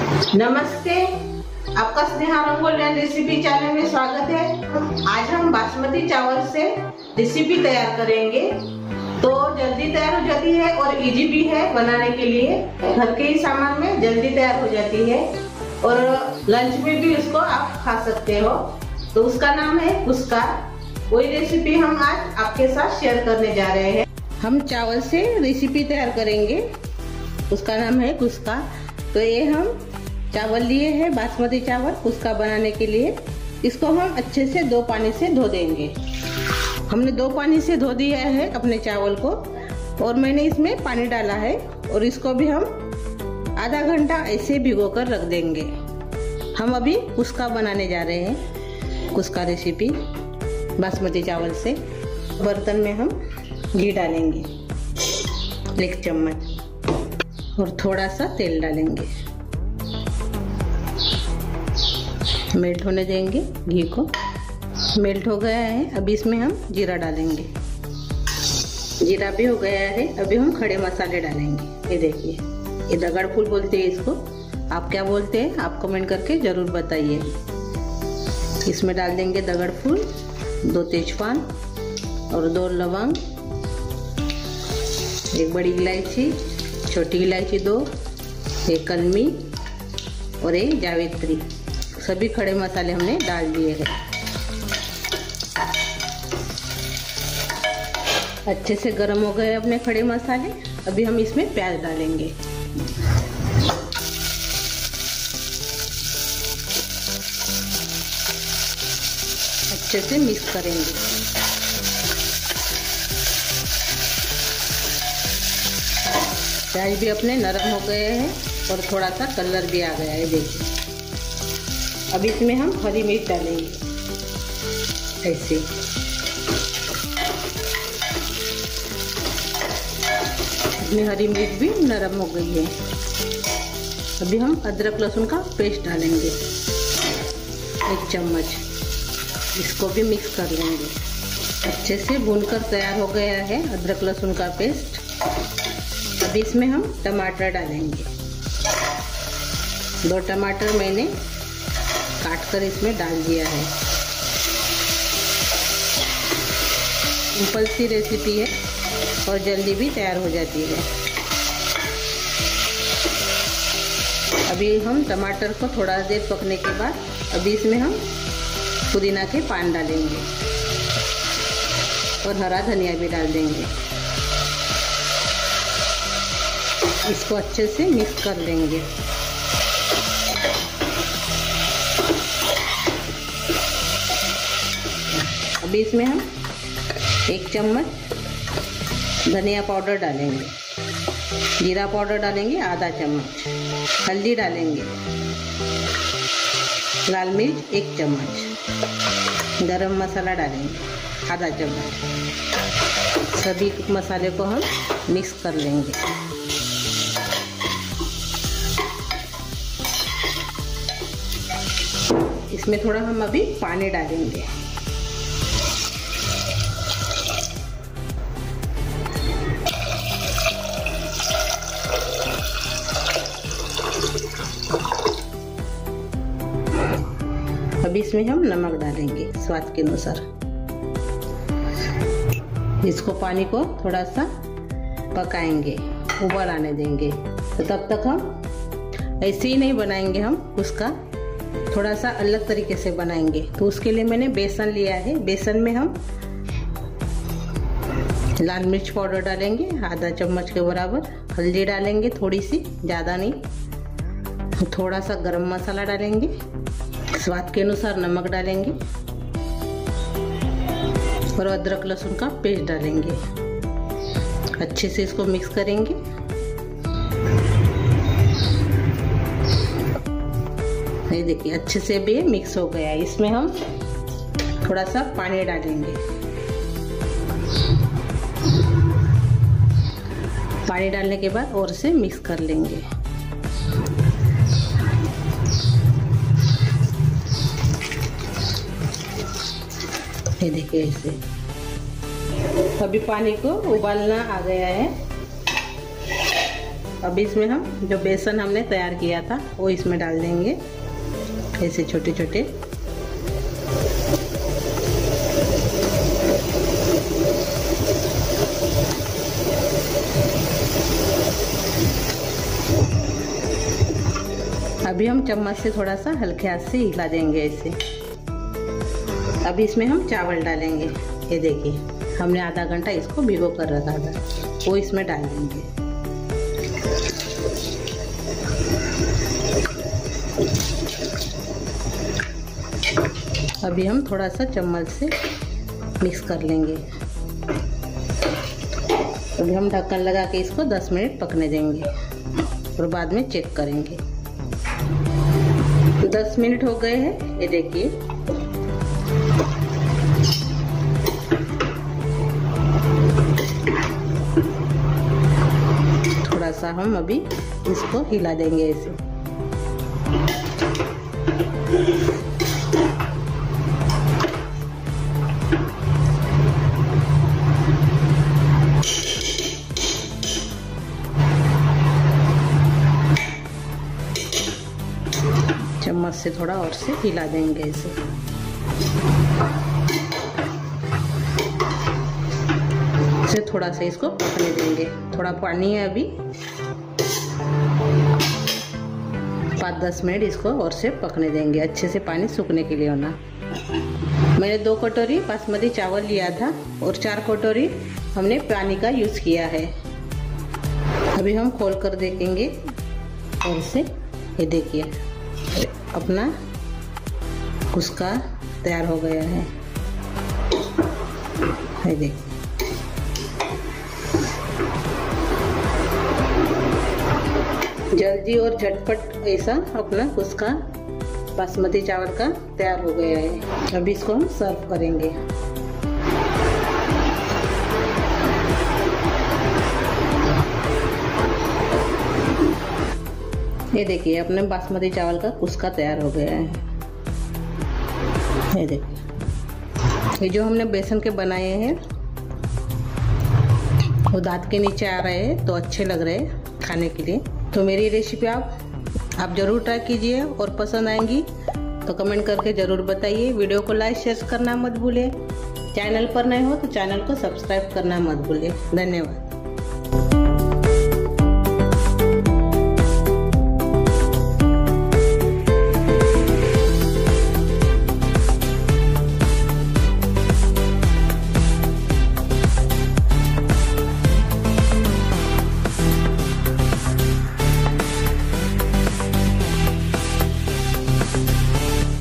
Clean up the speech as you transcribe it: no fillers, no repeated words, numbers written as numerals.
नमस्ते, आपका Sneha rangoli recipe channel में स्वागत है। आज हम बासमती चावल से रेसिपी तैयार करेंगे। तो जल्दी तैयार हो जाती है और इजी भी है बनाने के लिए। घर के ही सामान में जल्दी तैयार हो जाती है और लंच में भी उसको आप खा सकते हो। तो उसका नाम है कुस्का। वही रेसिपी हम आज आपके साथ शेयर करने जा रहे हैं। हम चावल से रेसिपी तैयार करेंगे, उसका नाम है कुस्का। तो ये हम चावल लिए हैं, बासमती चावल कुस्का बनाने के लिए। इसको हम अच्छे से 2 पानी से धो देंगे। हमने 2 पानी से धो दिया है अपने चावल को और मैंने इसमें पानी डाला है और इसको भी हम आधा घंटा ऐसे भिगो कर रख देंगे। हम अभी कुस्का बनाने जा रहे हैं, कुस्का रेसिपी बासमती चावल से। बर्तन में हम घी डालेंगे 1 चम्मच और थोड़ा सा तेल डालेंगे। मेल्ट होने देंगे घी को। मेल्ट हो गया है, अभी इसमें हम जीरा डालेंगे। जीरा भी हो गया है, अभी हम खड़े मसाले डालेंगे। ये देखिए, ये दगड़ फूल बोलते हैं इसको। आप क्या बोलते हैं आप कमेंट करके जरूर बताइए। इसमें डाल देंगे दगड़ फूल, 2 तेजपान और 2 लवंग, 1 बड़ी इलायची, छोटी इलायची 2, 1 कलमी और 1 जावित्री। सभी खड़े मसाले हमने डाल दिए हैं। अच्छे से गर्म हो गए अपने खड़े मसाले। अभी हम इसमें प्याज डालेंगे। अच्छे से मिक्स करेंगे। प्याज भी अपने नरम हो गए हैं और थोड़ा सा कलर भी आ गया है, देखिए। अब इसमें हम हरी मिर्च डालेंगे ऐसे। इसमें हरी मिर्च भी नरम हो गई है। अभी हम अदरक लहसुन का पेस्ट डालेंगे 1 चम्मच। इसको भी मिक्स कर लेंगे। अच्छे से भूनकर तैयार हो गया है अदरक लहसुन का पेस्ट। अभी इसमें हम टमाटर डालेंगे। 2 टमाटर मैंने काट कर इसमें डाल दिया है। सिंपल सी रेसिपी है और जल्दी भी तैयार हो जाती है। अभी हम टमाटर को थोड़ा देर पकने के बाद अभी इसमें हम पुदीना के पान डालेंगे और हरा धनिया भी डाल देंगे। इसको अच्छे से मिक्स कर लेंगे। अभी इसमें हम 1 चम्मच धनिया पाउडर डालेंगे, जीरा पाउडर डालेंगे आधा चम्मच, हल्दी डालेंगे, लाल मिर्च 1 चम्मच, गरम मसाला डालेंगे आधा चम्मच। सभी मसाले को हम मिक्स कर लेंगे। इसमें थोड़ा हम अभी पानी डालेंगे। अभी इसमें हम नमक डालेंगे स्वाद के अनुसार। इसको पानी को थोड़ा सा पकाएंगे, उबाल आने देंगे। तो तब तक हम ऐसे ही नहीं बनाएंगे, हम उसका थोड़ा सा अलग तरीके से बनाएंगे। तो उसके लिए मैंने बेसन लिया है। बेसन में हम लाल मिर्च पाउडर डालेंगे आधा चम्मच के बराबर, हल्दी डालेंगे थोड़ी सी, ज़्यादा नहीं। थोड़ा सा गरम मसाला डालेंगे, स्वाद के अनुसार नमक डालेंगे और अदरक लहसुन का पेस्ट डालेंगे। अच्छे से इसको मिक्स करेंगे। ये देखिए अच्छे से भी मिक्स हो गया। इसमें हम थोड़ा सा पानी डालेंगे। पानी डालने के बाद और से मिक्स कर लेंगे। ये देखिए ऐसे। अभी पानी को उबालना आ गया है। अब इसमें हम जो बेसन हमने तैयार किया था वो इसमें डाल देंगे, ऐसे छोटे छोटे। अभी हम चम्मच से थोड़ा सा हल्के हाथ से हिला देंगे ऐसे। अभी इसमें हम चावल डालेंगे। ये देखिए हमने आधा घंटा इसको भिगो कर रखा था, वो इसमें डाल देंगे। अभी हम थोड़ा सा चम्मच से मिक्स कर लेंगे। अभी हम ढक्कन लगा के इसको 10 मिनट पकने देंगे और बाद में चेक करेंगे। 10 मिनट हो गए हैं, ये देखिए। थोड़ा सा हम अभी इसको हिला देंगे ऐसे। चम्मच से थोड़ा और से हिला देंगे इसे। थोड़ा सा इसको पकने देंगे। थोड़ा पानी है अभी, 5-10 मिनट इसको और से पकने देंगे, अच्छे से पानी सूखने के लिए होना। मैंने 2 कटोरी बासमती चावल लिया था और 4 कटोरी हमने पानी का यूज़ किया है। अभी हम खोल कर देखेंगे और से। ये देखिए अपना कुस्का तैयार हो गया है। ये देखिए जल्दी और झटपट ऐसा अपना कुस्का बासमती चावल का तैयार हो गया है। अभी इसको हम सर्व करेंगे। ये देखिए अपने बासमती चावल का कुस्का तैयार हो गया है। ये देखिए ये जो हमने बेसन के बनाए हैं वो दांत के नीचे आ रहे हैं तो अच्छे लग रहे हैं खाने के लिए। तो मेरी रेसिपी आप ज़रूर ट्राई कीजिए और पसंद आएंगी तो कमेंट करके ज़रूर बताइए। वीडियो को लाइक शेयर करना मत भूलें। चैनल पर नए हो तो चैनल को सब्सक्राइब करना मत भूलें। धन्यवाद।